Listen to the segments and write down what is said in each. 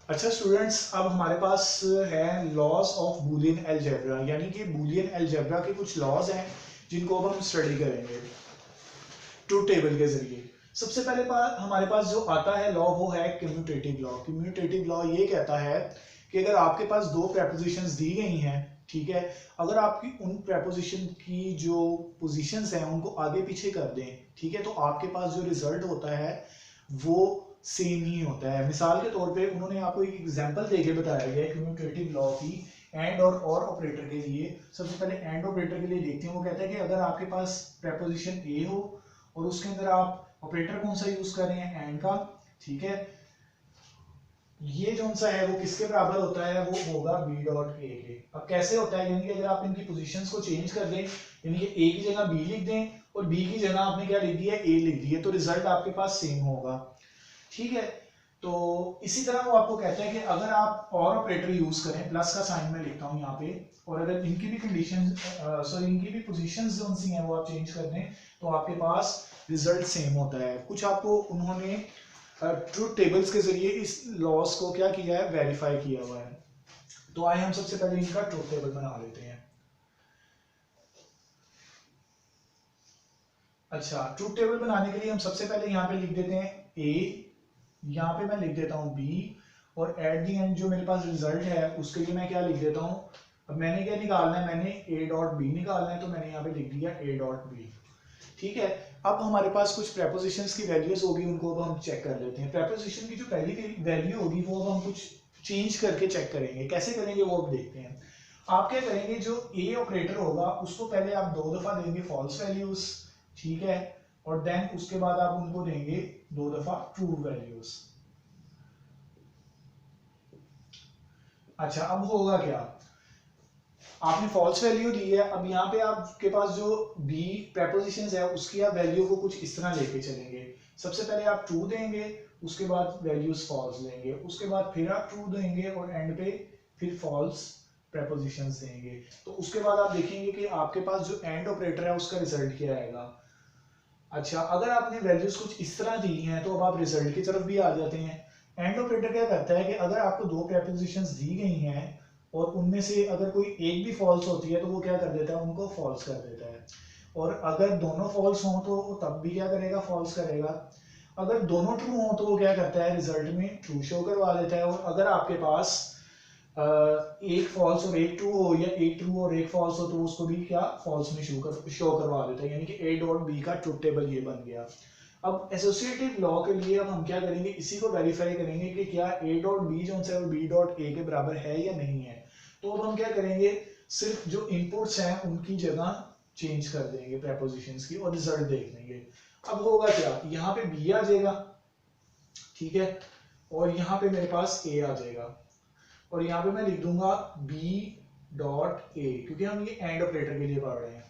अच्छा स्टूडेंट्स, अब हमारे पास है लॉज ऑफ बूलियन अलजेब्रा, यानी कि बूलियन अलजेब्रा के कुछ लॉज हैं जिनको अब हम स्टडी करेंगे ट्रूथ टेबल के जरिए। सबसे पहले हमारे पास जो आता है लॉ वो है कम्यूटेटिव लॉ। कम्यूटेटिव लॉ ये कहता है कि अगर आपके पास दो प्रेपोजिशंस दी गई हैं, ठीक है, अगर आपकी उन प्रेपोजिशन की जो पोजीशंस हैं उनको आगे पीछे कर दें, ठीक है, तो आपके पास जो रिजल्ट होता है वो सेम ही होता है। मिसाल के तौर पे उन्होंने आपको एक एग्जांपल देके बताया गया है कम्यूटेटिव लॉ की एंड और ऑपरेटर के लिए। सबसे पहले एंड ऑपरेटर के लिए देखते हैं। वो कहता है कि अगर आपके पास प्रेपोजिशन ए हो और उसके अंदर आप ऑपरेटर कौन सा यूज कर रहे हैं, एंड का, ठीक है, ये जो सा है वो किसके बराबर होता है, वो होगा बी डॉट ए के। अब कैसे होता है, यानी कि अगर आप इनकी पोजीशंस को चेंज कर दें, यानी कि ए की जगह बी लिख दें और बी की जगह आपने क्या लिख दिया, ए लिख दिया, तो रिजल्ट आपके पास सेम होगा, ठीक है। तो इसी तरह वो आपको कहता है कि अगर आप और ऑपरेटर यूज करें, प्लस का साइन में लिखता हूं यहाँ पे, और अगर इनकी भी कंडीशन सॉरी इनकी भी पोजीशंस जो सी हैं वो आप चेंज कर दें, तो आपके पास रिजल्ट सेम होता है। कुछ आपको उन्होंने ट्रूथ टेबल्स के जरिए इस लॉस को क्या किया है, वेरीफाई किया हुआ है। तो आइए हम सबसे पहले इनका ट्रूथ टेबल बना लेते हैं। अच्छा, ट्रूथ टेबल बनाने के लिए हम सबसे पहले यहाँ पे लिख देते हैं ए, यहाँ पे मैं लिख देता हूँ बी, और एट दी एंड जो मेरे पास रिजल्ट है उसके लिए मैं क्या लिख देता हूँ, अब मैंने क्या निकालना है, मैंने ए डॉट बी निकालना है, तो मैंने यहाँ पे लिख दिया ए डॉट बी, ठीक है। अब हमारे पास कुछ प्रेपोजिशंस की वैल्यूज होगी, उनको अब हम चेक कर लेते हैं। प्रेपोजिशन की जो पहली वैल्यू होगी वो अब हम कुछ चेंज करके चेक करेंगे। कैसे करेंगे वो अब देखते हैं। आप क्या करेंगे, जो ए ऑपरेटर होगा उसको पहले आप 2 दफा देंगे फॉल्स वैल्यूज, ठीक है, और देन उसके बाद आप उनको देंगे 2 दफा ट्रू वैल्यूज। अच्छा, अब होगा क्या, आपने फॉल्स वैल्यू दी है, अब यहाँ पे आपके पास जो बी प्रेपोजिशंस है उसकी आप वैल्यू को कुछ इस तरह लेके चलेंगे। सबसे पहले आप ट्रू देंगे, उसके बाद वैल्यूज फॉल्स लेंगे, उसके बाद फिर आप ट्रू देंगे और एंड पे फिर फॉल्स प्रेपोजिशंस देंगे। तो उसके बाद आप देखेंगे कि आपके पास जो एंड ऑपरेटर है उसका रिजल्ट क्या आएगा। अच्छा, अगर आपने वैल्यूज कुछ इस तरह दी हैं तो अब आप रिजल्ट की तरफ भी आ जाते हैं। एंड ऑपरेटर क्या करता है कि अगर आपको दो प्रेपोजिशंस दी गई हैं और उनमें से अगर कोई एक भी फॉल्स होती है तो वो क्या कर देता है, उनको फॉल्स कर देता है, और अगर दोनों फॉल्स हों तो वो तब भी क्या करेगा, फॉल्स करेगा। अगर दोनों ट्रू हों तो वो क्या करता है, रिजल्ट में ट्रू शो करवा देता है। और अगर आपके पास एक फॉल्स और एक ट्रू हो, या एक ट्रू और एक फॉल्स हो, तो उसको भी क्या फॉल्स में शो करवा देता है, यानी कि ए डॉट बी का ट्रूथ टेबल ये बन गया। अब एसोसिएटिव लॉ के लिए अब हम क्या करेंगे, इसी को वेरीफाई करेंगे कि क्या ए डॉट बी जो है वो बी डॉट ए के बराबर है या नहीं है। तो अब हम क्या करेंगे, सिर्फ जो इनपुट्स हैं उनकी जगह चेंज कर देंगे प्रेपोजिशंस की और रिजल्ट देख लेंगे। अब होगा क्या, यहाँ पे बी आ जाएगा, ठीक है, और यहाँ पे मेरे पास ए आ जाएगा, और यहाँ पे मैं लिख दूंगा b डॉट ए, क्योंकि हम ये एंड ऑपरेटर के लिए पढ़ रहे हैं।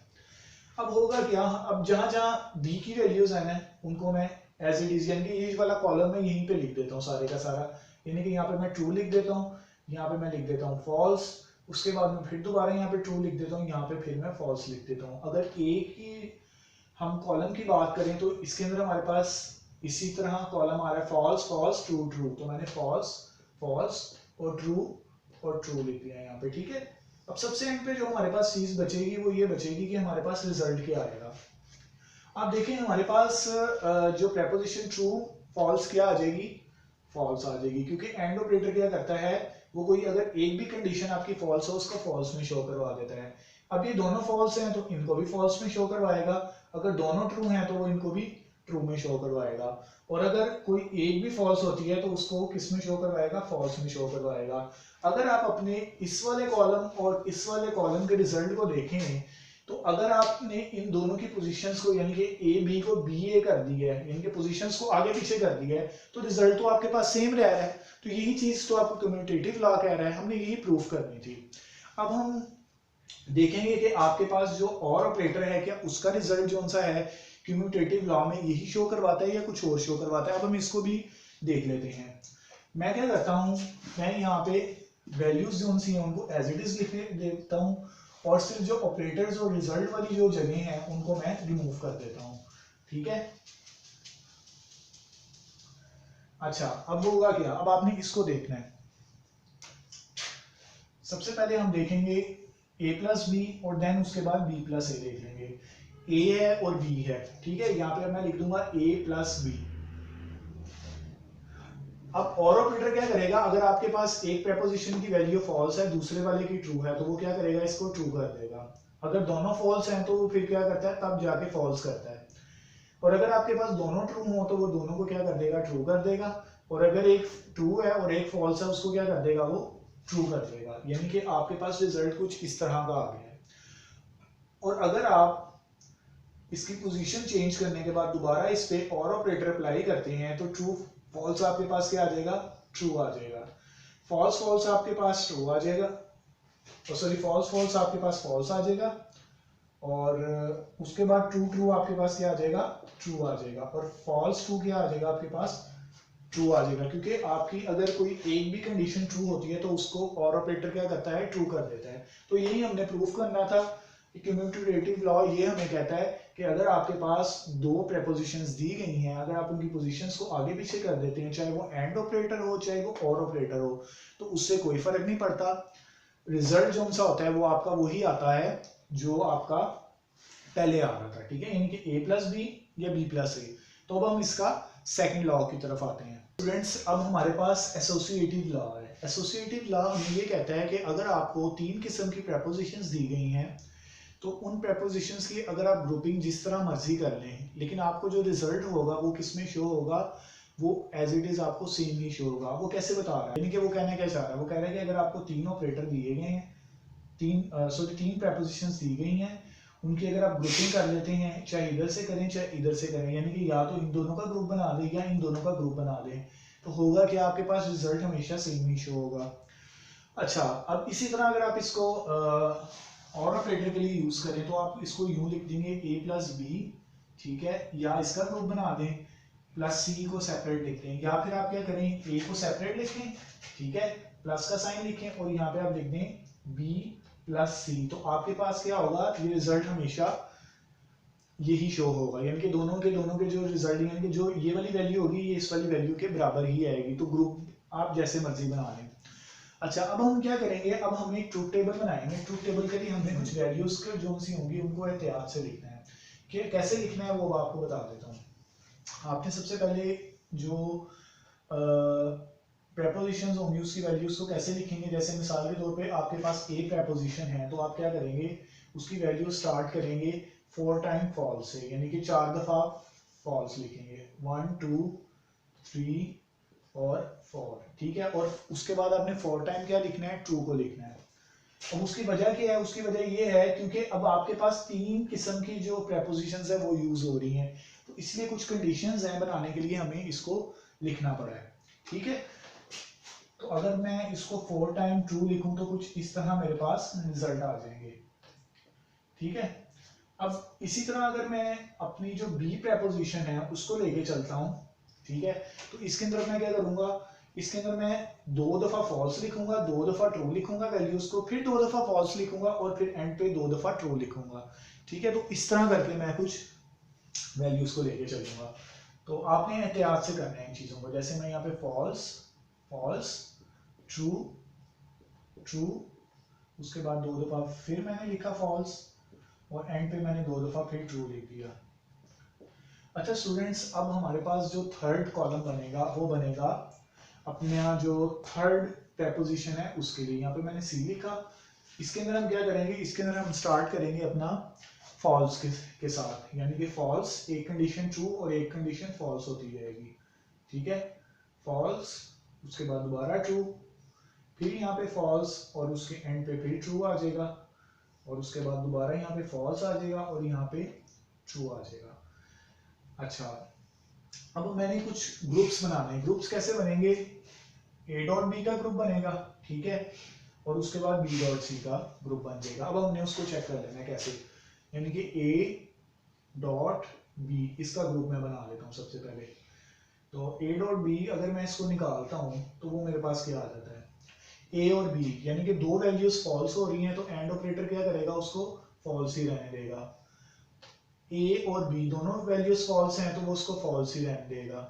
अब होगा क्या, अब जहां जहां b की वैल्यूज है ना उनको मैं एज इट इज, यानी कि ये वाला कॉलम मैं यहीं पे लिख देता हूँ सारे का सारा, यानी कि यहाँ पे मैं ट्रू लिख देता हूँ, यहाँ पे मैं लिख देता हूँ फॉल्स, उसके बाद में फिर दोबारा यहाँ पे ट्रू लिख देता हूँ, यहाँ पे फिर मैं फॉल्स लिख देता हूँ। अगर a की हम कॉलम की बात करें तो इसके अंदर हमारे पास इसी तरह कॉलम आ रहा है फॉल्स फॉल्स ट्रू ट्रू, तो मैंने फॉल्स फॉल्स और ट्रू लिख दिया यहाँ पे, ठीक है। अब सबसे एंड पे जो हमारे पास चीज बचेगी वो ये बचेगी कि हमारे पास रिजल्ट क्या आएगा। आप देखें हमारे पास जो प्रेपोजिशन ट्रू फॉल्स क्या आ जाएगी, फॉल्स आ जाएगी, क्योंकि एंड ऑपरेटर क्या करता है, वो कोई अगर एक भी कंडीशन आपकी फॉल्स हो उसको फॉल्स में शो करवा देता है। अब ये दोनों फॉल्स हैं तो इनको भी फॉल्स में शो करवाएगा, अगर दोनों ट्रू हैं तो वो इनको भी ट्रू में शो करवाएगा, और अगर कोई एक भी फॉल्स होती है तो उसको किस में शो करवाएगा, फॉल्स में शो करवाएगा। अगर आप अपने इस वाले कॉलम और इस वाले कॉलम के रिजल्ट को देखें तो अगर आपने इन दोनों की पोजीशंस को, यानी कि ए बी को बी ए कर दी है, यानी कि पोजीशंस को आगे पीछे कर दिया है, तो रिजल्ट तो आपके पास सेम रह रहा है। तो यही चीज तो आपको कम्यूटेटिव लॉ कह रहा है, हमने यही प्रूफ करनी थी। अब हम देखेंगे कि आपके पास जो और ऑपरेटर है क्या उसका रिजल्ट जो सा है कम्यूटेटिव लॉ में यही शो करवाता है या कुछ और शो करवाता है। अब हम इसको भी देख लेते हैं। मैं क्या करता हूं, मैं यहाँ पे वैल्यूज जो सी हैं उनको एज इट इज लिख देता हूं, और सिर्फ जो ऑपरेटर्स और रिजल्ट वाली जो जगह हैं उनको मैं रिमूव कर देता हूं, ठीक है। अच्छा, अब होगा क्या, अब आपने इसको देखना है। सबसे पहले हम देखेंगे a प्लस बी और देन उसके बाद b प्लस ए देख लेंगे। a है और b है, ठीक है। यहाँ पे मैं लिख दूंगा a प्लस बी। अब और ऑपरेटर क्या करेगा, अगर आपके पास एक प्रेपोजिशन की वैल्यू फॉल्स है दूसरे वाले की ट्रू है तो वो क्या करेगा, इसको ट्रू कर देगा। अगर दोनों फॉल्स हैं तो वो फिर क्या करता है, तब जाके फॉल्स करता है। और अगर आपके पास दोनों ट्रू हो तो वो दोनों को क्या कर देगा, ट्रू कर देगा। और अगर एक ट्रू है और एक फॉल्स है उसको क्या कर देगा, वो ट्रू कर देगा। यानी कि आपके पास रिजल्ट कुछ इस तरह का आ गया है। और अगर आप इसकी पोजीशन चेंज करने के बाद दोबारा इस पे और ऑपरेटर अप्लाई करते हैं तो ट्रू फॉल्स आपके पास क्या आ जाएगा, ट्रू आ जाएगा। फॉल्स फॉल्स आपके पास ट्रू आ जाएगा, सॉरी फॉल्स फॉल्स आपके पास फॉल्स आ जाएगा। और उसके बाद ट्रू ट्रू आपके पास क्या आ जाएगा, ट्रू आ जाएगा। और फॉल्स ट्रू क्या आ जाएगा आपके पास, ट्रू आ जाएगा। क्योंकि आपकी अगर कोई एक भी कंडीशन ट्रू होती है तो उसको और ऑपरेटर क्या करता है, ट्रू कर देता है। तो यही हमने प्रूफ करना था। कम्यूटेटिव लॉ ये हमें कहता है कि अगर आपके पास दो प्रेपोजिशंस दी गई हैं, अगर आप उनकी पोजीशंस को आगे पीछे कर देते हैं, चाहे वो एंड ऑपरेटर हो चाहे वो और ऑपरेटर हो, तो उससे कोई फर्क नहीं पड़ता। रिजल्ट जो सा होता है वो आपका वही आता है जो आपका पहले आ रहा था, ठीक है। यानी कि a प्लस बी या b प्लस ए। तो अब हम इसका सेकंड लॉ की तरफ आते हैं। स्टूडेंट्स, अब हमारे पास एसोसिएटिव लॉ है। एसोसिएटिव लॉ हमें ये कहता है कि अगर आपको तीन किस्म की प्रेपोजिशंस दी गई हैं तो उन प्रेपोजिशंस की अगर आप ग्रुपिंग जिस तरह मर्जी कर लें, लेकिन आपको जो रिजल्ट होगा वो किस में शो होगा, वो एज इट इज आपको सेम ही शो होगा। वो कैसे बता रहा है, यानी कि वो कहना क्या चाह रहा है, वो कह रहा है कि अगर आपको तीन ऑपरेटर दिए गए हैं, तीन प्रेपोजिशंस दी गई हैं, उनकी अगर आप ग्रुपिंग कर लेते हैं, चाहे इधर से करें चाहे इधर से करें, यानी कि या तो इन दोनों का ग्रुप बना दें या इन दोनों का ग्रुप बना दें, तो होगा कि आपके पास रिजल्ट हमेशा सेम ही शो होगा। अच्छा, अब इसी तरह अगर आप इसको और ऑपरेटर के लिए यूज करें तो आप इसको यूं लिख देंगे a प्लस बी, ठीक है, या इसका ग्रुप बना दें, प्लस सी को सेपरेट लिख दें, या फिर आप क्या करें, a को सेपरेट लिखें, ठीक है, प्लस का साइन लिखें और यहाँ पे आप लिख दें b प्लस सी। तो आपके पास क्या होगा, ये रिजल्ट हमेशा यही शो होगा। यानी कि दोनों के जो रिजल्ट, यानी कि जो ये वाली वैल्यू होगी ये इस वाली वैल्यू के बराबर ही आएगी। तो ग्रुप आप जैसे मर्जी बना लें। अच्छा, अब हम क्या करेंगे, अब हम एक ट्रूथ टेबल बनाएंगे। ट्रूथ टेबल के लिए हमने कुछ वैल्यूज के जो सी होंगी उनको एहतियात से लिखना है। कि कैसे लिखना है वो आपको बता देता हूँ। आपने सबसे पहले जो प्रेपोजिशंस होंगी उसकी वैल्यूज को कैसे लिखेंगे, जैसे मिसाल के तौर पे आपके पास एक प्रेपोजिशन है तो आप क्या करेंगे, उसकी वैल्यू स्टार्ट करेंगे 4 टाइम फॉल्स से, यानी कि 4 दफा फॉल्स लिखेंगे, 1 2 3 और 4, ठीक है। और उसके बाद आपने 4 टाइम क्या लिखना है, ट्रू को लिखना है। अब उसकी वजह क्या है, उसकी वजह ये है क्योंकि अब आपके पास तीन किस्म की जो प्रेपोजिशंस है वो यूज हो रही हैं, तो इसलिए कुछ कंडीशंस हैं बनाने के लिए हमें इसको लिखना पड़ा है, ठीक है। तो अगर मैं इसको 4 टाइम ट्रू लिखूं तो कुछ इस तरह मेरे पास रिजल्ट आ जाएंगे, ठीक है। अब इसी तरह अगर मैं अपनी जो बी प्रेपोजिशन है उसको लेके चलता हूं, ठीक है, तो इसके अंदर मैं क्या करूंगा, इसके अंदर मैं 2 दफा फॉल्स लिखूंगा, 2 दफा ट्रू लिखूंगा वैल्यूज को, फिर 2 दफा फॉल्स लिखूंगा और फिर एंड पे 2 दफा ट्रू लिखूंगा, ठीक है। तो इस तरह करके मैं कुछ वैल्यूज को लेके चलूंगा। तो आपने एहतियात से करना है इन चीजों को। जैसे मैं यहाँ पे फॉल्स फॉल्स ट्रू ट्रू, उसके बाद 2 दफा फिर मैंने लिखा फॉल्स और एंड पे मैंने 2 दफा फिर ट्रू लिख दिया। अच्छा स्टूडेंट्स, अब हमारे पास जो थर्ड कॉलम बनेगा वो बनेगा अपना जो थर्ड प्रेपोजिशन है उसके लिए। यहाँ पे मैंने सी लिखा। इसके अंदर हम क्या करेंगे, इसके अंदर हम स्टार्ट करेंगे अपना फॉल्स के साथ, यानी कि फॉल्स एक कंडीशन ट्रू और एक कंडीशन फॉल्स होती जाएगी, ठीक है। फॉल्स, उसके बाद दोबारा ट्रू, फिर यहाँ पे फॉल्स और उसके एंड पे फिर ट्रू आ जाएगा, और उसके बाद दोबारा यहाँ पे फॉल्स आ जाएगा और यहाँ पे ट्रू आ जाएगा। अच्छा, अब मैंने कुछ ग्रुप्स बनाने हैं। ग्रुप्स कैसे बनेंगे, a डॉट बी का ग्रुप बनेगा, ठीक है, और उसके बाद b डॉट सी का ग्रुप बन जाएगा। अब हमने उसको चेक कर लेना है कैसे, यानी कि a डॉट b इसका ग्रुप मैं बना लेता हूँ सबसे पहले। तो a डॉट b अगर मैं इसको निकालता हूँ तो वो मेरे पास क्या आ जाता है, a और b, यानी कि दो वैल्यूज फॉल्स हो रही हैं तो एंड ऑपरेटर क्या करेगा, उसको फॉल्स ही रहने देगा। a और b दोनों वैल्यूज फॉल्स हैं तो वो उसको फॉल्स ही रहने देगा।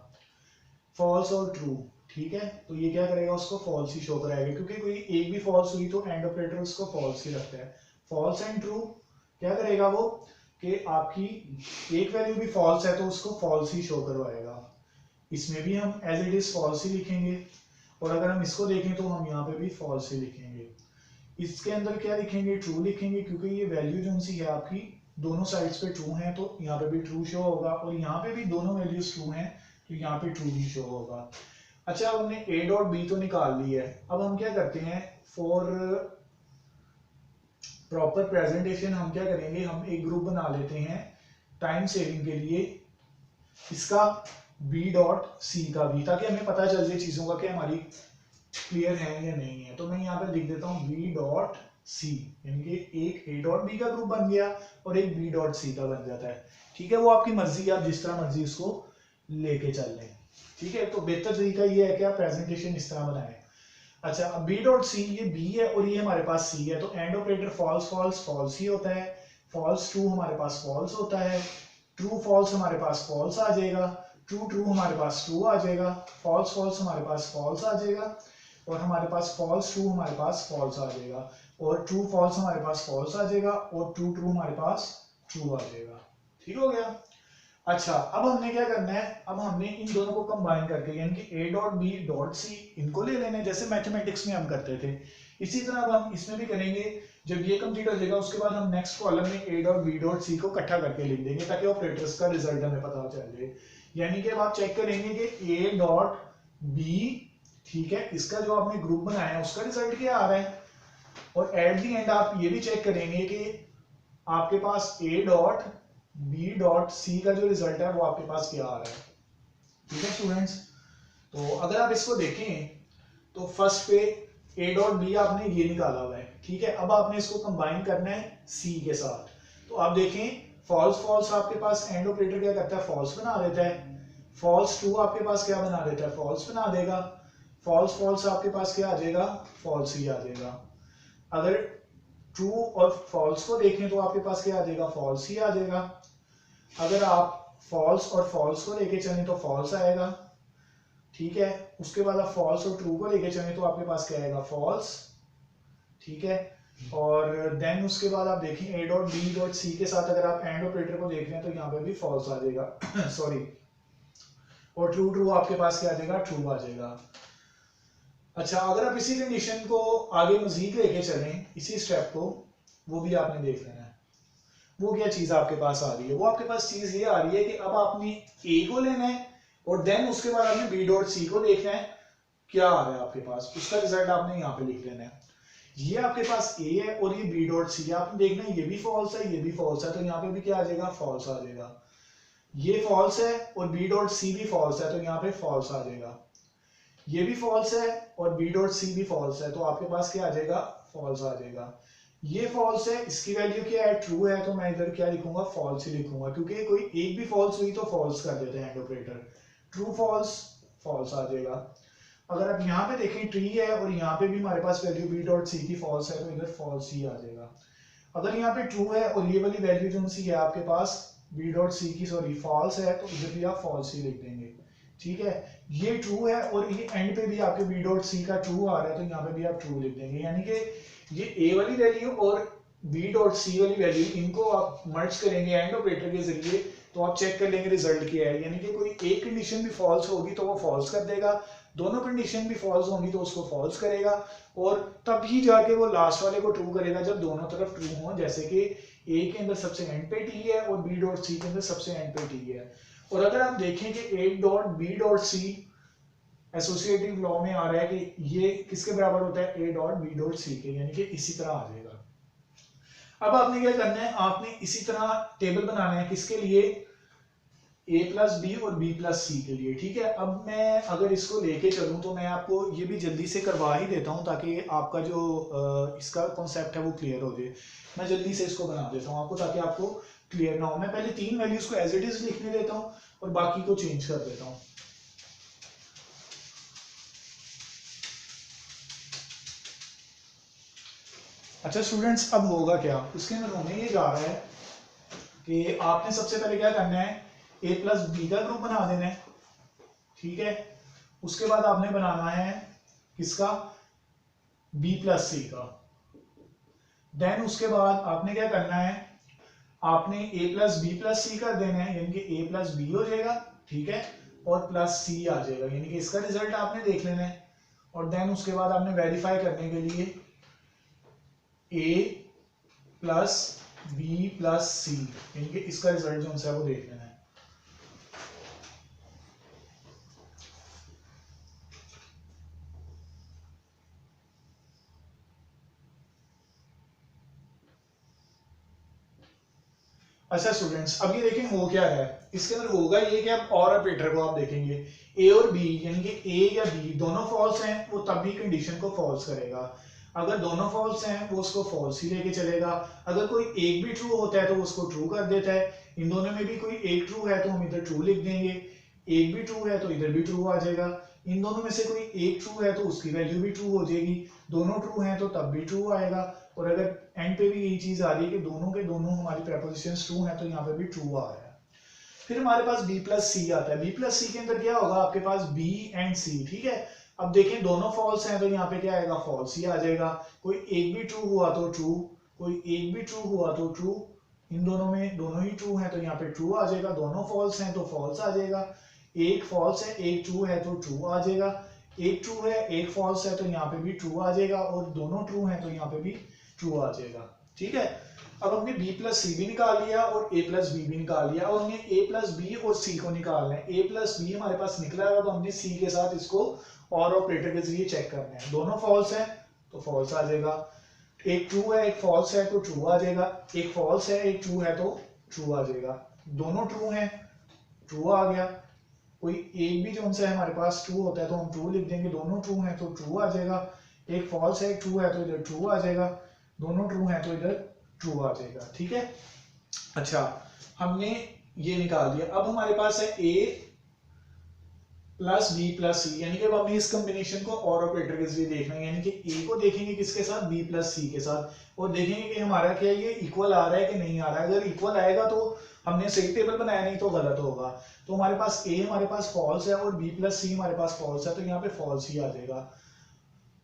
फॉल्स और ट्रू, ठीक है, तो ये क्या करेगा, उसको फॉल्स ही शो कराएगा, क्योंकि कोई एक भी फॉल्स हुई तो एंड ऑपरेटर उसको फॉल्स ही रखता है। फॉल्स एंड ट्रू क्या करेगा वो, कि आपकी एक वैल्यू भी फॉल्स है तो उसको फॉल्स ही शो करवाएगा। इसमें भी हम एज इट इज फॉल्स ही लिखेंगे, और अगर हम इसको देखें तो हम यहाँ पे भी फॉल्स ही लिखेंगे। इसके अंदर क्या लिखेंगे, ट्रू लिखेंगे, क्योंकि ये वैल्यू जो सी है आपकी दोनों साइड्स पे ट्रू है, तो यहाँ पे भी ट्रू शो होगा, और यहाँ पे भी दोनों वैल्यूज ट्रू हैं तो यहाँ पे ट्रू ही शो होगा। अच्छा, अब हमने a डॉट बी तो निकाल ली है, अब हम क्या करते हैं, फॉर प्रॉपर प्रेजेंटेशन हम क्या करेंगे, हम एक ग्रुप बना लेते हैं टाइम सेविंग के लिए, इसका b डॉट सी का भी, ताकि हमें पता चल जाए चीजों का कि हमारी क्लियर है या नहीं है। तो मैं यहाँ पे लिख देता हूँ b डॉट सी, यानी कि एक a डॉट बी का ग्रुप बन गया और एक b डॉट सी का बन जाता है। ठीक है, वो आपकी मर्जी, आप जिस तरह मर्जी उसको लेके चल लें। ठीक है, तो बेहतर तरीका ये है कि आप प्रेजेंटेशन इस तरह बनाएं। अच्छा, अब b डॉट सी, ये b है और ये हमारे पास c है, तो and operator false false false ही होता है, फॉल्स ट्रू हमारे पास फॉल्स होता है, ट्रू फॉल्स हमारे पास फॉल्स आ जाएगा, ट्रू ट्रू हमारे पास ट्रू आ जाएगा, फॉल्स फॉल्स हमारे पास फॉल्स आ जाएगा, और हमारे पास फॉल्स ट्रू हमारे पास फॉल्स आ जाएगा, और ट्रू फॉल्स हमारे पास फॉल्स आ जाएगा, और ट्रू ट्रू हमारे पास ट्रू आ जाएगा। ठीक हो गया। अच्छा, अब हमने क्या करना है, अब हमने इन दोनों को कंबाइन करके, यानी कि a dot B dot C इनको ले लेने, जैसे मैथमेटिक्स में हम करते थे। इसी तरह अब हम इसमें भी करेंगे। जब ये कंप्लीट हो जाएगा उसके बाद हम नेक्स्ट कॉलम में a dot B dot C को इकट्ठा करके लिख देंगे, ताकि ऑपरेटर्स का रिजल्ट हमें पता चल जाए। यानी कि अब आप चेक करेंगे कि a डॉट बी, ठीक है, इसका जो आपने ग्रुप बनाया है उसका रिजल्ट क्या आ रहा है, और एट दी एंड आप ये भी चेक करेंगे कि आपके पास a dot B dot C का जो रिजल्ट है वो आपके पास क्या आ रहा है। ठीक है स्टूडेंट्स, तो अगर आप इसको देखें तो फर्स्ट पे a डॉट बी आपने ये निकाला हुआ है। ठीक है, अब आपने इसको कंबाइन करना है c के साथ। तो आप देखें, फॉल्स फॉल्स आपके पास एंड ऑपरेटर क्या करता है, फॉल्स बना देता है, फॉल्स ट्रू आपके पास क्या बना देता है, फॉल्स बना देगा, फॉल्स फॉल्स आपके पास क्या आ जाएगा, फॉल्स ही आ जाएगा। अगर ट्रू और फॉल्स को देखें तो आपके पास क्या आ जाएगा, फॉल्स ही आ जाएगा। अगर आप फॉल्स और फॉल्स को लेके चलें तो फॉल्स आएगा। ठीक है, उसके बाद आप फॉल्स और ट्रू को लेके चलें तो आपके पास क्या आएगा, फॉल्स। ठीक है, और देन उसके बाद आप देखें a dot B dot C के साथ अगर आप एंड ऑपरेटर को देख रहे हैं तो यहाँ पे भी फॉल्स आ जाएगा सॉरी, और ट्रू ट्रू आपके पास क्या आ जाएगा, ट्रू आ जाएगा। अच्छा, अगर आप इसी कंडीशन को आगे मजीद लेके चलें, इसी स्टेप को, वो भी आपने देख लेना है। वो क्या चीज आपके पास आ रही है, वो आपके पास चीज ये आ रही है कि अब आपने a को लेना है और देन उसके बाद आपने b डॉट सी को देखना है क्या आ रहा है आपके पास, उसका रिजल्ट आपने यहाँ पे लिख लेना है। ये आपके पास a है और ये b डॉट सी है, आपने देखना है ये भी फॉल्स है ये भी फॉल्स है, तो यहाँ पे भी क्या आ जाएगा, फॉल्स आ जाएगा। ये फॉल्स है और b डॉट सी भी फॉल्स है, तो यहाँ पे फॉल्स आ जाएगा। ये भी फॉल्स है और b डॉट सी भी फॉल्स है, तो आपके पास क्या आ जाएगा, फॉल्स आ जाएगा। ये फॉल्स है, इसकी वैल्यू क्या है, ट्रू है, तो मैं इधर क्या लिखूंगा, फॉल्स ही लिखूंगा, क्योंकि कोई एक भी फॉल्स हुई तो फॉल्स कर देते हैं and operator. True false false आ जाएगा। अगर आप यहाँ पे देखें ट्री है और यहाँ पे भी हमारे पास वैल्यू b डॉट सी की फॉल्स है, तो इधर फॉल्स ही आ जाएगा। अगर यहाँ पे ट्रू है और ये वाली वैल्यू जो सी है आपके पास b डॉट सी की सॉरी फॉल्स है, तो इधर भी आप फॉल्स ही लिख देंगे। ठीक है, ये ट्रू है और ये एंड पे भी आपके b डॉट सी का ट्रू आ रहा है, तो यहाँ पे भी आप ट्रू लिख देंगे। यानी कि ये a वाली वैल्यू और b डॉट सी वाली वैल्यू, इनको आप मर्ज करेंगे एंड ऑपरेटर के जरिए, तो आप चेक कर लेंगे रिजल्ट क्या है। यानी कि कोई एक कंडीशन भी फॉल्स होगी तो वो फॉल्स कर देगा, दोनों कंडीशन भी फॉल्स होंगी तो उसको फॉल्स करेगा, और तब ही जाके वो लास्ट वाले को ट्रू करेगा जब दोनों तरफ ट्रू हो। जैसे कि a के अंदर सबसे एंड पे t है और b डॉट सी के अंदर सबसे एंड पे t है। और अगर आप देखें कि a dot b dot C associative law में आ रहा है कि ये किसके बराबर होता है, a dot b dot C के, यानी कि इसी तरह आ जाएगा। अब आपने क्या करना है, आपने इसी तरह टेबल बनाना है किसके लिए, a प्लस बी और b प्लस सी के लिए। ठीक है, अब मैं अगर इसको लेके चलूं तो मैं आपको ये भी जल्दी से करवा ही देता हूं ताकि आपका जो इसका कॉन्सेप्ट है वो क्लियर हो जाए। मैं जल्दी से इसको बना देता हूं आपको, ताकि आपको क्लियर ना हो। मैं पहले 3 वैल्यूज को एज इट इज लिखने देता हूं और बाकी को चेंज कर देता हूं। अच्छा स्टूडेंट्स, अब होगा क्या, उसके अंदर होने ये जा रहा है कि आपने सबसे पहले क्या करना है, a प्लस बी का ग्रुप बना देना है। ठीक है, उसके बाद आपने बनाना है किसका, b प्लस सी का। देन उसके बाद आपने क्या करना है, आपने a प्लस बी प्लस सी कर देना है, यानी कि a प्लस बी हो जाएगा, ठीक है, और प्लस सी आ जाएगा, यानी कि इसका रिजल्ट आपने देख लेना है। और देन उसके बाद आपने वेरीफाई करने के लिए a प्लस बी प्लस सी, यानी कि इसका रिजल्ट जो है वो देख लेना है। अच्छा स्टूडेंट्स, अब ये देखें हो क्या है, इसके अंदर होगा ये कि अब और ऑपरेटर को आप देखेंगे, ए और बी, यानी कि ए या बी दोनों फॉल्स हैं, वो तब भी कंडीशन को फॉल्स करेगा। अगर दोनों फॉल्स हैं वो उसको फॉल्स ही लेके चलेगा। अगर कोई एक भी ट्रू होता है तो वो उसको ट्रू कर देता है। इन दोनों में भी कोई एक ट्रू है तो हम इधर ट्रू लिख देंगे, एक भी ट्रू है तो इधर भी ट्रू आ जाएगा। इन दोनों में से कोई एक ट्रू है तो उसकी वैल्यू भी ट्रू हो जाएगी, दोनों ट्रू हैं तो तब भी ट्रू आएगा। और अगर एंड पे भी यही चीज आ रही है कि दोनों के दोनों हमारी प्रेपोजिशंस ट्रू हैं तो यहाँ पे भी ट्रू आ रहा है। फिर हमारे पास b प्लस सी आता है। b प्लस सी के अंदर क्या होगा, आपके पास b एंड c, ठीक है। अब देखें दोनों फॉल्स हैं तो यहाँ पे क्या आएगा, फॉल्स ही आ जाएगा। कोई एक भी ट्रू हुआ तो ट्रू, कोई एक भी ट्रू हुआ तो ट्रू, इन दोनों में दोनों ही ट्रू हैं तो यहाँ पे ट्रू आ जाएगा। दोनों फॉल्स हैं तो फॉल्स आ जाएगा। एक फॉल्स है एक ट्रू है तो ट्रू आ जाएगा। एक ट्रू है एक फॉल्स है तो यहाँ पे भी ट्रू आ जाएगा, और दोनों ट्रू हैं तो यहाँ पे भी ट्रू आ जाएगा, ठीक है। अब हमने b प्लस सी भी निकाल लिया और a प्लस बी भी निकाल लिया, और हमने a प्लस बी और c को निकालना है। a प्लस बी हमारे पास निकला है, तो हमने c के साथ इसको और ऑपरेटर के जरिए चेक करना है। दोनों फॉल्स है तो फॉल्स आ जाएगा, एक ट्रू है एक फॉल्स है तो ट्रू आ जाएगा, एक फॉल्स है एक ट्रू है तो ट्रू आ जाएगा। दोनों ट्रू हैं, ट्रू आ गया। कोई एक भी जो है हमारे पास ट्रू होता है तो हम ट्रू लिख देंगे, दोनों ट्रू हैं तो ट्रू आ जाएगा। एक फॉल्स है एक ट्रू है तो इधर ट्रू आ जाएगा, दोनों ट्रू हैं तो इधर ट्रू आ जाएगा, ठीक है। अच्छा, हमने ये निकाल दिया। अब हमारे पास है a प्लस बी प्लस सी, यानी कि अब हमने इस कॉम्बिनेशन को और ऑपरेटर के जरिए देखना है, यानी कि a को देखेंगे किसके साथ, b प्लस सी के साथ, और देखेंगे कि हमारा क्या ये इक्वल आ रहा है कि नहीं आ रहा है। अगर इक्वल आएगा तो हमने सही टेबल बनाया, नहीं तो गलत होगा। तो हमारे पास a हमारे पास फॉल्स है और b प्लस सी हमारे पास फॉल्स है, तो यहाँ पे फॉल्स ही आ जाएगा।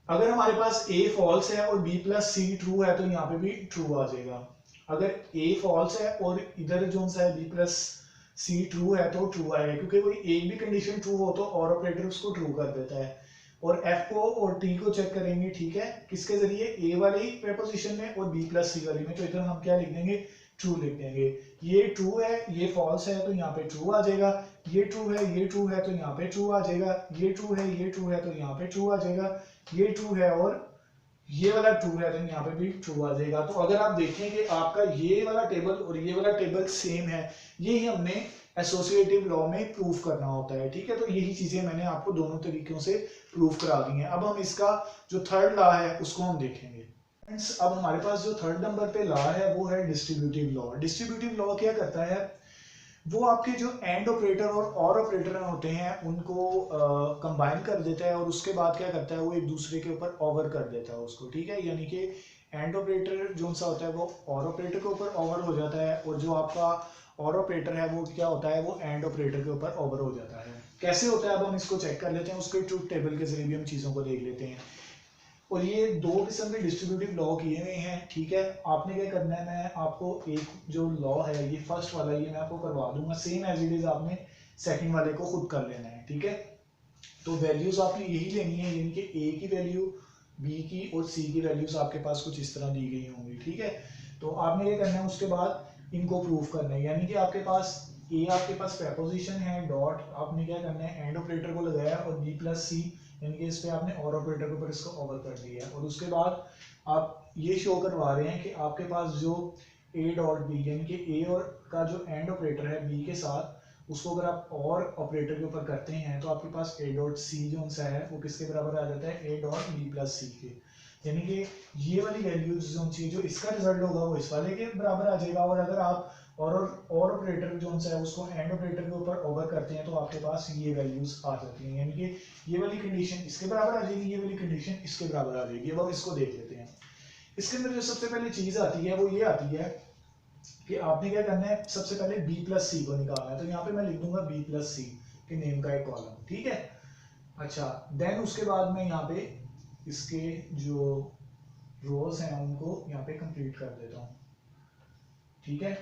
अगर हमारे पास a फॉल्स है और b प्लस सी ट्रू है तो यहाँ पे भी ट्रू आ जाएगा। अगर a फॉल्स है और इधर जो सा है b प्लस सी ट्रू है तो ट्रू आएगा, क्योंकि कोई एक भी कंडीशन ट्रू हो तो और ऑपरेटर उसको ट्रू कर देता है। और f को और t को चेक करेंगे, ठीक है, किसके जरिए, a वाली प्रेपोजिशन में और b प्लस सी वाली में। तो इधर हम क्या लिख देंगे, ट्रू लिख देंगे। ये ट्रू है ये फॉल्स है तो यहाँ पे ट्रू आ जाएगा, ये ट्रू है तो यहाँ पे ट्रू आ जाएगा, ये ट्रू है तो यहाँ पे ट्रू आ जाएगा, ये ट्रू है और ये वाला ट्रू है तो यहाँ पे भी ट्रू आ जाएगा। तो अगर आप देखें कि आपका ये वाला टेबल और ये वाला टेबल सेम है, ये ही हमने एसोसिएटिव लॉ में प्रूफ करना होता है, ठीक है। तो यही चीजें मैंने आपको दोनों तरीकों से प्रूफ करा दी हैं। अब हम इसका जो थर्ड लॉ है उसको हम देखेंगे। फ्रेंड्स, अब हमारे पास जो थर्ड नंबर पे लॉ है वो है डिस्ट्रीब्यूटिव लॉ। डिस्ट्रीब्यूटिव लॉ क्या करता है, वो आपके जो एंड ऑपरेटर और ऑपरेटर होते हैं उनको कंबाइन कर देता है, और उसके बाद क्या करता है, वो एक दूसरे के ऊपर ओवर कर देता है उसको, ठीक है। यानी कि एंड ऑपरेटर जो सा होता है वो और ऑपरेटर के ऊपर ओवर हो जाता है, और जो आपका और ऑपरेटर है वो क्या होता है, वो एंड ऑपरेटर के ऊपर ओवर हो जाता है। कैसे होता है, अब हम इसको चेक कर लेते हैं, उसके ट्रूथ टेबल के जरिए भी हम चीज़ों को देख लेते हैं। और ये दो किस्म के डिस्ट्रीब्यूटिव लॉ किए हुए हैं, ठीक है। आपने क्या करना है, मैं आपको एक जो लॉ है ये फर्स्ट वाला ये मैं आपको करवा दूंगा, सेम एज इट इज आपने सेकंड वाले को खुद कर लेना है, ठीक है। तो वैल्यूज आपने यही लेनी है, यानी कि ए की वैल्यू, बी की और सी की वैल्यूज आपके पास कुछ इस तरह दी गई होंगी, ठीक है। तो आपने ये करना है, उसके बाद इनको प्रूफ करना है, यानी कि आपके पास ए आपके पास प्रेपोजिशन है, डॉट आपने क्या करना है, एंड ऑपरेटर को लगाया, और बी प्लस सी यानी कि इस पे आपने और ऑपरेटर के ऊपर इसको ओवर कर दिया है। और उसके बाद आप ये शो करवा रहे हैं कि आपके पास जो ए डॉट बी यानी कि ए और का जो एंड ऑपरेटर है बी के साथ, उसको अगर आप और ऑपरेटर के ऊपर करते हैं तो आपके पास ए डॉट सी जो सा है वो किसके बराबर आ जाता है, ए डॉट बी प्लस सी के। यानी कि ये वाली वैल्यूज जो इसका रिजल्ट होगा वो इस वाले के बराबर आ जाएगा। और अगर आप और ऑपरेटर जो है उसको एंड ऑपरेटर के ऊपर ओवर करते हैं तो आपके पास ये वैल्यूज आ जाती हैं, यानी कि ये वाली कंडीशन इसके बराबर आ जाएगी, ये वाली कंडीशन इसके बराबर आ जाएगी। अब हम इसको देख लेते हैं। इसके अंदर जो सबसे पहले चीज आती है वो ये आती है कि आपने क्या करना है, सबसे पहले b प्लस सी को निकालना है। तो यहाँ पे मैं लिख दूंगा b प्लस सी के नेम का एक कॉलम, ठीक है। अच्छा, देन उसके बाद मैं यहाँ पे इसके जो रोज हैं उनको यहाँ पे कंप्लीट कर देता हूँ, ठीक है।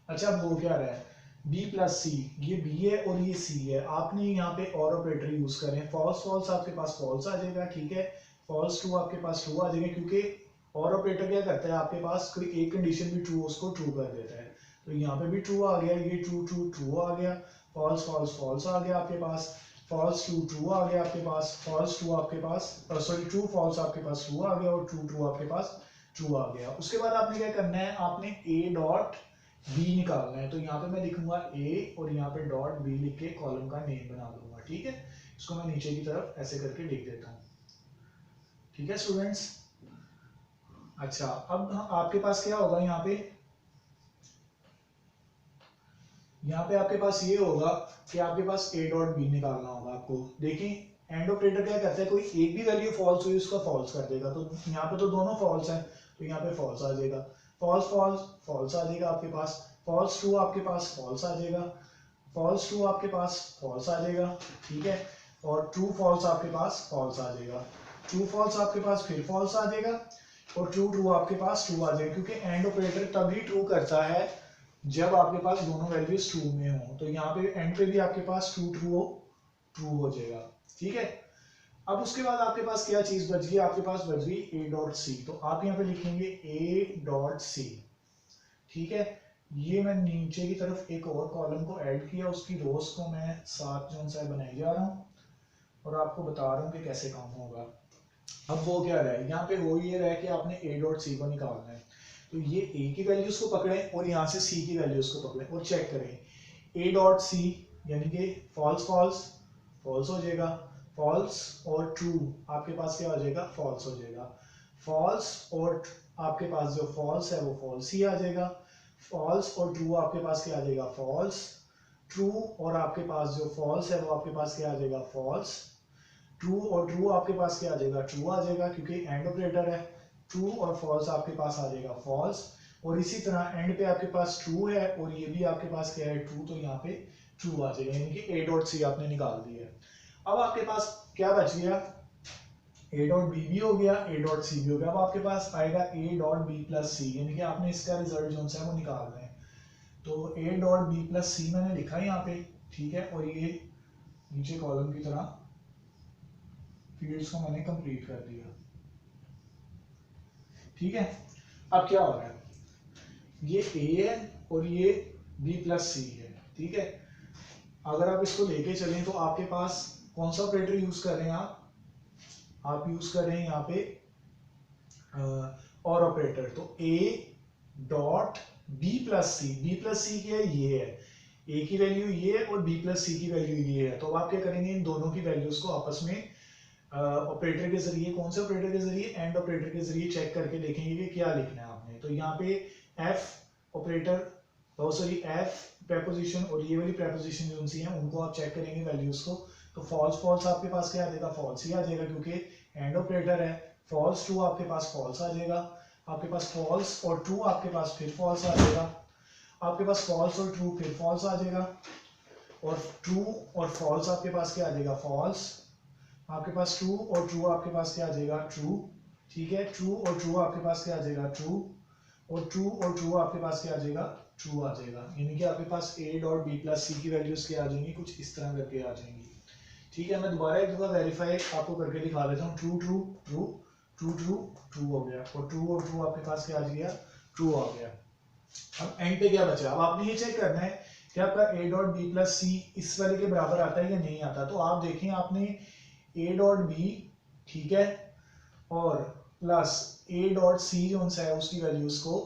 अच्छा, अब हो क्या रहा है, b प्लस सी, ये b है और ये c है, आपने यहाँ पे और ऑपरेटर यूज करें, फॉल्स फॉल्स आपके पास फॉल्स आ जाएगा, ठीक है, फॉल्स ट्रू आपके पास ट्रू आ जाएगा, क्योंकि और ऑपरेटर क्या करता है, आपके पास कोई एक कंडीशन भी ट्रू उसको ट्रू कर देता है। तो यहाँ पे भी ट्रू आ गया, ये ट्रू ट्रू ट्रू आ गया, फॉल्स फॉल्स फॉल्स आ गया आपके पास, फॉल्स ट्रू ट्रू आ गया आपके पास, फॉल्स ट्रू आपके पास, सॉरी ट्रू फॉल्स आपके पास ट्रू आ गया, और ट्रू ट्रू आपके पास ट्रू आ गया। उसके बाद आपने क्या करना है, आपने a डॉट बी निकालना है। तो यहाँ पे मैं लिखूंगा a और यहाँ पे डॉट बी लिख के कॉलम का नेम बना दूंगा, ठीक है। इसको मैं नीचे की तरफ ऐसे करके लिख देता हूँ, ठीक है स्टूडेंट्स। अच्छा, अब आपके पास क्या होगा, यहाँ पे आपके पास ये होगा कि आपके पास a डॉट बी निकालना होगा आपको। देखिए एंड ऑपरेटर क्या करता है, कोई एक भी वैल्यू फॉल्स हुई उसका फॉल्स कर देगा, तो यहाँ पे तो दोनों फॉल्स हैं, तो यहाँ पे फॉल्स आ जाएगा, फॉल्स फॉल्स फॉल्स आ जाएगा आपके पास, फॉल्स ट्रू आपके पास फॉल्स आ जाएगा, फॉल्स ट्रू आपके पास फॉल्स आ जाएगा, ठीक है, और ट्रू फॉल्स आपके पास फॉल्स आ जाएगा, ट्रू फॉल्स आपके पास फिर फॉल्स आ जाएगा, और ट्रू ट्रू आपके पास ट्रू आ जाएगा, क्योंकि एंड ऑपरेटर तभी ट्रू करता है जब आपके पास दोनों वैल्यूज ट्रू में हो। तो यहाँ पे एंड पे भी आपके पास ट्रू हो जाएगा, ठीक है। अब उसके बाद आपके पास क्या चीज बच गई, आपके पास बच गई a डॉट सी, तो आप यहाँ पे लिखेंगे a डॉट सी, ठीक है। ये मैं नीचे की तरफ एक और कॉलम को ऐड किया, उसकी रोज को मैं साथ जो सा बनाई जा रहा हूँ और आपको बता रहा हूँ कि कैसे काम होगा। अब वो क्या रहा है, यहाँ पे हो ये रहा है कि आपने a डॉट सी को निकालना है, तो ये a की वैल्यूज को पकड़ें और यहाँ से c की वैल्यूज को पकड़ें और चेक करें, a डॉट सी यानी कि फॉल्स फॉल्स फॉल्स हो जाएगा, फॉल्स और ट्रू आपके पास क्या हो जाएगा, फॉल्स हो जाएगा, फॉल्स और आपके पास जो फॉल्स है वो फॉल्स ही आ जाएगा, फॉल्स और ट्रू आपके पास क्या आ जाएगा, फॉल्स, ट्रू और आपके पास जो फॉल्स है वो आपके पास क्या आ जाएगा, फॉल्स, ट्रू और ट्रू आपके पास क्या आ जाएगा, ट्रू आ जाएगा, क्योंकि एंड ऑपरेटर है, ट्रू और फॉल्स आपके पास आ जाएगा फॉल्स, और इसी तरह एंड पे आपके पास ट्रू है और ये भी आपके पास क्या है, ट्रू, तो यहाँ पे ट्रू आ जाएगा, यानी कि a डॉट सी आपने निकाल दिया। अब आपके पास क्या बच गया, a डॉट बी भी हो गया, a डॉट सी भी हो गया, अब आपके पास आएगा a डॉट बी प्लस सी, यानी कि आपने इसका रिजल्ट जो है वो निकालना है। तो a डॉट बी प्लस सी मैंने लिखा है यहाँ पे, ठीक है, और ये नीचे कॉलम की तरह फील्ड्स को मैंने कंप्लीट कर दिया, ठीक है। अब क्या हो रहा है, ये a है और ये b प्लस सी है, ठीक है। अगर आप इसको लेके चलें तो आपके पास कौन सा ऑपरेटर यूज कर रहे हैं, आप यूज कर रहे हैं यहाँ पे और ऑपरेटर, तो a डॉट b प्लस सी क्या है, ये है, a की वैल्यू ये है और b प्लस सी की वैल्यू ये है, तो अब आप क्या करेंगे, इन दोनों की वैल्यूज को आपस में ऑपरेटर के जरिए, कौन से ऑपरेटर के जरिए, एंड ऑपरेटर के जरिए चेक करके देखेंगे कि क्या लिखना है आपने। तो यहाँ पे F operator, sorry F preposition और ये वाली प्रेपोजिशन जो सी हैं उनको आप चेक करेंगे वैल्यूज को, तो फॉल्स फॉल्स आपके पास क्या आ जाएगा, फॉल्स ही आ जाएगा, क्योंकि एंड ऑपरेटर है, फॉल्स ट्रू आपके पास फॉल्स आ जाएगा, आपके पास फॉल्स और ट्रू आपके पास फिर फॉल्स आ जाएगा, आपके पास फॉल्स और ट्रू फिर फॉल्स आ जाएगा, और ट्रू और फॉल्स आपके पास क्या आ जाएगा, फॉल्स, आपके पास ट्रू और ट्रू आपके पास क्या आ जाएगा, ट्रू, ठीक है, ट्रू और ट्रू आपके पास क्या आ जाएगा, ट्रू, और ट्रू और ट्रू आपके पास क्या आ जाएगा, ट्रू आ जाएगा, यानी कि आपके पास a डॉट बी प्लस सी की वैल्यूज क्या आ जाएंगी, कुछ इस तरह करके आ जाएंगी, ठीक है। मैं दोबारा एक दफा वेरीफाई आपको करके दिखा देता हूँ, true true true true true true हो गया, और ट्रू आपके पास क्या आ गया, ट्रू आ गया। अब एंड पे क्या बचा, अब आपने ये चेक करना है कि आपका a डॉट बी प्लस सी इस वाले के बराबर आता है या नहीं आता, तो आप देखें आपने a डॉट बी, ठीक है, और प्लस a डॉट सी जो है उसकी वैल्यूज को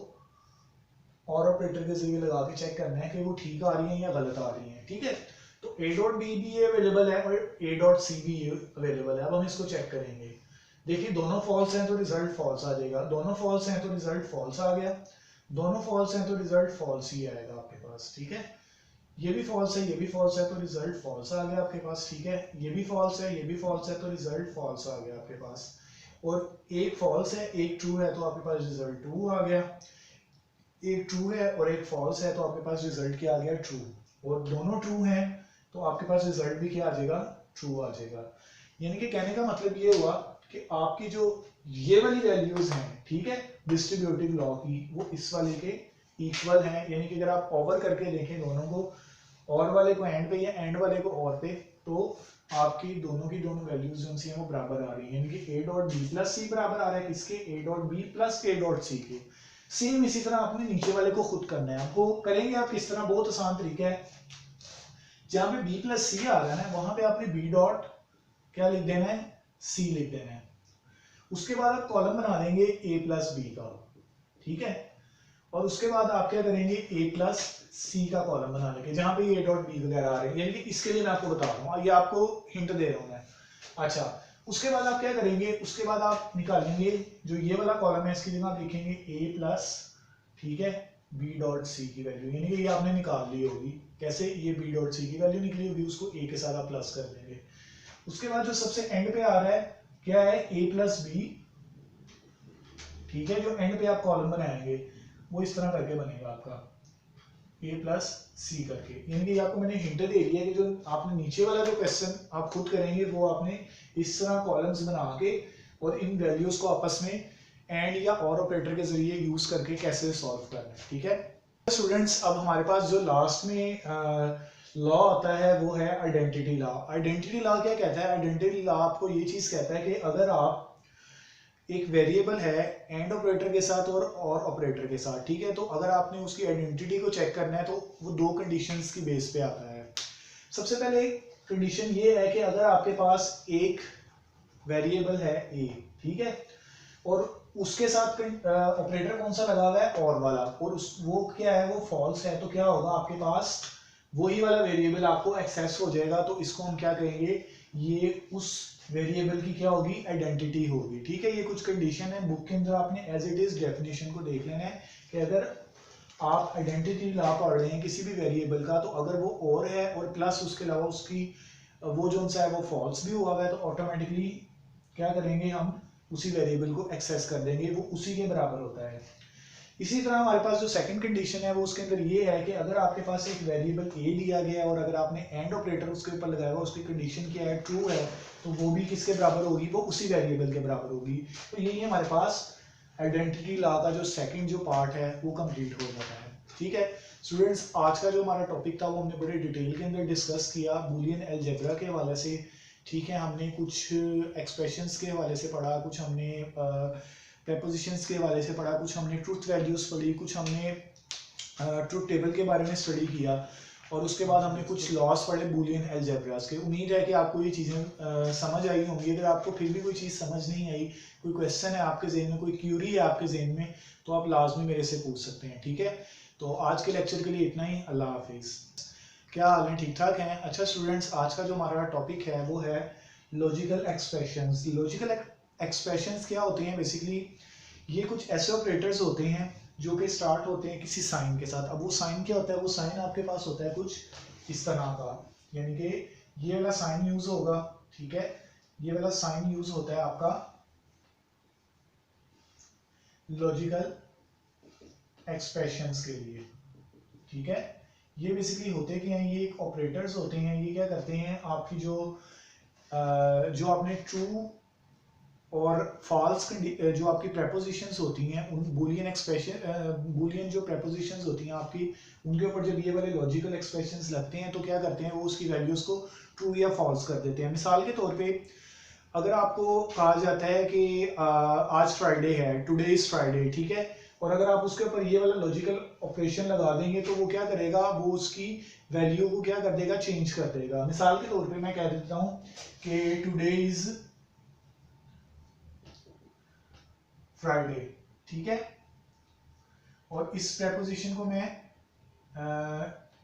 और ऑपरेटर के जरिए लगा के चेक करना है कि वो ठीक आ रही है या गलत आ रही है, ठीक है। तो a डॉट बी भी अवेलेबल है और a डॉट सी भी अवेलेबल है, अब हम इसको चेक करेंगे। देखिए दोनों फॉल्स हैं तो रिजल्ट फॉल्स आ जाएगा, दोनों फॉल्स हैं तो रिजल्ट फॉल्स आ गया, दोनों फॉल्स हैं तो रिजल्ट फॉल्स ही आएगा आपके पास, ठीक है। ये भी फॉल्स है, ये भी फॉल्स है, तो रिजल्ट फॉल्स आ गया आपके पास, ठीक है। ये भी फॉल्स है, ये भी फॉल्स है, तो रिजल्ट फॉल्स आ गया आपके पास, और एक फॉल्स है एक ट्रू है, तो आपके पास रिजल्ट ट्रू आ गया, एक ट्रू है और एक फॉल्स है तो आपके पास रिजल्ट क्या आ गया, ट्रू, और दोनों ट्रू हैं तो आपके पास रिजल्ट भी क्या आ जाएगा, ट्रू आ जाएगा। यानी कि कहने का मतलब ये हुआ कि आपकी जो ये वाली वैल्यूज हैं, ठीक है, डिस्ट्रीब्यूटिव लॉ की, वो इस वाले के इक्वल हैं। यानी कि अगर आप ओवर करके देखें दोनों को, और वाले को एंड पे या एंड वाले को और पे, तो आपकी दोनों की दोनों वैल्यूज जो सी हैं वो बराबर आ रही है। यानी कि A dot B plus C बराबर आ रहा है किसके, A dot B plus A dot C के। सेम इसी तरह आपने नीचे वाले को खुद करना है। आपको करेंगे आप किस तरह, बहुत आसान तरीका है। जहां पे बी प्लस सी आ रहा है ना, वहां पे आपने बी डॉट क्या लिख देना है, सी लिख देना है। उसके बाद आप कॉलम बना देंगे ए प्लस बी का, ठीक है, और उसके बाद आप क्या करेंगे, ए प्लस सी का कॉलम बना लेंगे जहां पे ए डॉट बी वगैरह आ रहे हैं। यानी कि इसके लिए मैं आपको बता रहा हूँ, ये आपको हिंट दे रहा हूँ मैं। अच्छा, उसके बाद आप क्या करेंगे, उसके बाद आप निकालेंगे जो ये वाला कॉलम है, इसकी जगह आप लिखेंगे ए प्लस, ठीक है, बी डॉट सी की वैल्यू। यानी कि ये आपने निकाल ली होगी। कैसे, ये बी डॉट सी की वैल्यू निकली होगी, उसको ए के साथ आप प्लस कर देंगे। उसके बाद जो सबसे एंड पे आ रहा है क्या है, ए प्लस बी, ठीक है, जो एंड पे आप कॉलम बनाएंगे वो इस तरह करके बनेगा आपका ए प्लस सी करके। यानी कि आपको मैंने हिंट दे दिया है कि जो आपने नीचे वाला जो क्वेश्चन आप खुद करेंगे वो आपने इस तरह कॉलम्स बना के और इन वैल्यूज को आपस में एंड या और ऑपरेटर के जरिए यूज करके कैसे सॉल्व करना है, ठीक है स्टूडेंट्स। अब हमारे पास जो लास्ट में लॉ आता है वो है आइडेंटिटी लॉ। आइडेंटिटी लॉ क्या कहता है, आइडेंटिटी लॉ आपको ये चीज कहता है कि अगर आप एक वेरिएबल है एंड ऑपरेटर के साथ और ऑपरेटर के साथ, ठीक है, तो अगर आपने उसकी आइडेंटिटी को चेक करना है तो वो दो कंडीशंस की बेस पे आता है। सबसे पहले कंडीशन ये है कि अगर आपके पास एक वेरिएबल है ए, ठीक है, और उसके साथ ऑपरेटर कौन सा लगा हुआ है, और वाला, और वो क्या है, वो फॉल्स है, तो क्या होगा, आपके पास वही वाला वेरिएबल आपको एक्सेस हो जाएगा। तो इसको हम क्या कहेंगे, ये उस वेरिएबल की क्या होगी, आइडेंटिटी होगी, ठीक है। ये कुछ कंडीशन है, बुक के अंदर आपने एज इट इज डेफिनेशन को देख लेना है कि अगर आप आइडेंटिटी लॉ पढ़ रहे हैं किसी भी वेरिएबल का, तो अगर वो और है और प्लस उसके अलावा उसकी वो जो सा है वो फॉल्स भी हुआ है, तो ऑटोमेटिकली क्या करेंगे, हम उसी वेरिएबल को एक्सेस कर देंगे, वो उसी के बराबर होता है। इसी तरह हमारे पास जो सेकंड कंडीशन है वो उसके अंदर ये है कि अगर आपके पास एक वेरिएबल ए दिया गया है और अगर आपने एंड ऑपरेटर उसके ऊपर लगाया हुआ, उसकी कंडीशन क्या है, ट्रू है, तो वो भी किसके बराबर होगी, वो उसी वेरिएबल के बराबर होगी। तो यही हमारे पास आइडेंटिटी लॉ का जो सेकंड जो पार्ट है वो कंप्लीट हो जाता है, ठीक है स्टूडेंट्स। आज का जो हमारा टॉपिक था वो हमने बड़े डिटेल के अंदर डिस्कस किया बूलियन अलजेब्रा के हवाले से, ठीक है। हमने कुछ एक्सप्रेशंस के हवाले से पढ़ा, कुछ हमने प्रेपोजिशंस के हवाले से पढ़ा, कुछ हमने ट्रुथ वैल्यूज पढ़ी, कुछ हमने ट्रुथ टेबल के बारे में स्टडी किया, और उसके बाद हमने कुछ लॉस पढ़े बूलियन अलजेब्रास के। उम्मीद है कि आपको ये चीज़ें समझ आई होंगी। अगर आपको फिर भी कोई चीज़ समझ नहीं आई, कोई क्वेश्चन है आपके जहन में, कोई क्यूरी है आपके जहन में, तो आप लाजमी मेरे से पूछ सकते हैं, ठीक है। तो आज के लेक्चर के लिए इतना ही। अल्लाह हाफिज़। क्या हाल है, ठीक ठाक हैं? अच्छा स्टूडेंट्स, आज का जो हमारा टॉपिक है वो है लॉजिकल एक्सप्रेशंस। लॉजिकल एक्सप्रेशंस क्या होते हैं, बेसिकली ये कुछ ऐसे ऑपरेटर्स होते हैं जो कि स्टार्ट होते हैं किसी साइन के साथ। अब वो साइन क्या होता है, वो साइन आपके पास होता है कुछ इस तरह का, यानी कि ये वाला साइन यूज होगा, ठीक है, ये वाला साइन यूज होता है आपका लॉजिकल एक्सप्रेशंस के लिए, ठीक है। ये बेसिकली होते क्या हैं, ये एक ऑपरेटर्स होते हैं। ये क्या करते हैं, आपकी जो आपने ट्रू और फॉल्स जो आपकी प्रेपोजिशंस होती हैं, उन बूलियन एक्सप्रेशन बूलियन जो प्रेपोजिशंस होती हैं आपकी, उनके ऊपर जब ये वाले लॉजिकल एक्सप्रेशंस लगते हैं तो क्या करते हैं, वो उसकी वैल्यूज को ट्रू या फॉल्स कर देते हैं। मिसाल के तौर पे अगर आपको कहा जाता है कि आज फ्राइडे है, टुडे इज फ्राइडे, ठीक है, और अगर आप उसके ऊपर ये वाला लॉजिकल ऑपरेशन लगा देंगे तो वो क्या करेगा, वो उसकी वैल्यू को क्या कर देगा, चेंज कर देगा। मिसाल के तौर पे मैं कह देता हूँ कि टुडे इज फ्राइडे, ठीक है, और इस प्रेपोजिशन को मैं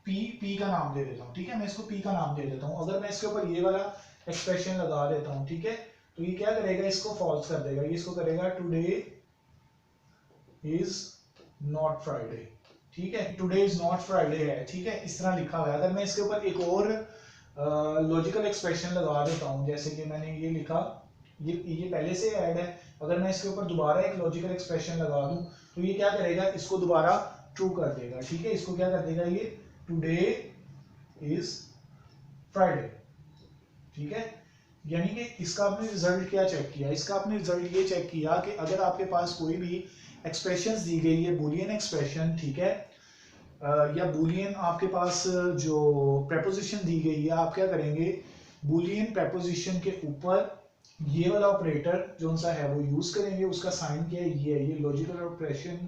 पी का नाम दे देता हूँ, ठीक है, मैं इसको पी का नाम दे देता हूँ। अगर मैं इसके ऊपर ये वाला एक्सप्रेशन लगा देता हूँ, ठीक है, तो ये क्या करेगा, इसको फॉल्स कर देगा। ये इसको करेगा टुडे इज नॉट फ्राइडे, ठीक है, टुडे इज नॉट फ्राइडे है, ठीक है, इस तरह लिखा हुआ है। अगर मैं इसके ऊपर एक और लॉजिकल एक्सप्रेशन लगा देता हूँ, जैसे कि मैंने ये लिखा, ये पहले से ऐड है, अगर मैं इसके ऊपर दोबारा एक लॉजिकल एक्सप्रेशन लगा दूं तो ये क्या करेगा, इसको दोबारा ट्रू कर देगा, ठीक है, इसको क्या कर देगा, ये टुडे इज फ्राइडे, ठीक है। यानी कि इसका आपने रिजल्ट क्या चेक किया, इसका आपने रिजल्ट ये चेक किया कि अगर आपके पास कोई भी एक्सप्रेशंस दी गई है, बूलियन एक्सप्रेशन, ठीक है, या बूलियन आपके पास जो प्रेपोजिशन दी गई है, आप क्या करेंगे, बूलियन प्रेपोजिशन के ऊपर ये वाला ऑपरेटर जो सा है वो यूज करेंगे। उसका साइन क्या है, ये लॉजिकल ऑपरेशन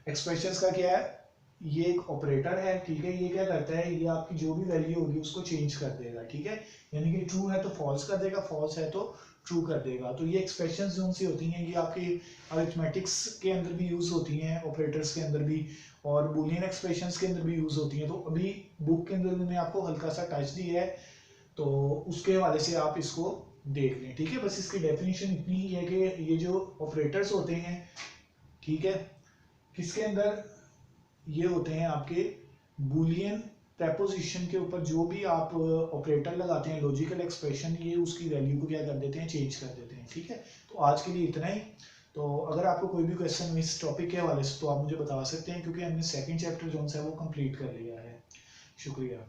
एक्सप्रेशंस का क्या है, ये एक ऑपरेटर है, ठीक है। ये क्या करता है, ये आपकी जो भी वैल्यू होगी उसको चेंज कर देगा, ठीक है। यानी कि ट्रू है तो फॉल्स कर देगा, फॉल्स है तो ट्रू कर देगा। तो ये एक्सप्रेशंस जो सी होती हैं, ये आपके अरिथमेटिक्स के अंदर भी यूज होती हैं, ऑपरेटर्स के अंदर भी, और बूलियन एक्सप्रेशंस के अंदर भी यूज होती हैं। तो अभी बुक के अंदर मैंने आपको हल्का सा टच दिया है, तो उसके हवाले से आप इसको देख लें, ठीक है। बस इसकी डेफिनेशन इतनी ही है कि ये जो ऑपरेटर्स होते हैं, ठीक है, किसके अंदर ये होते हैं, आपके बूलियन प्रेपोजिशन के ऊपर जो भी आप ऑपरेटर लगाते हैं, लॉजिकल एक्सप्रेशन, ये उसकी वैल्यू को क्या कर देते हैं, चेंज कर देते हैं, ठीक है। तो आज के लिए इतना ही। तो अगर आपको कोई भी क्वेश्चन इस टॉपिक के हवाले से तो आप मुझे बता सकते हैं, क्योंकि हमने सेकंड चैप्टर जो है वो कंप्लीट कर लिया है। शुक्रिया।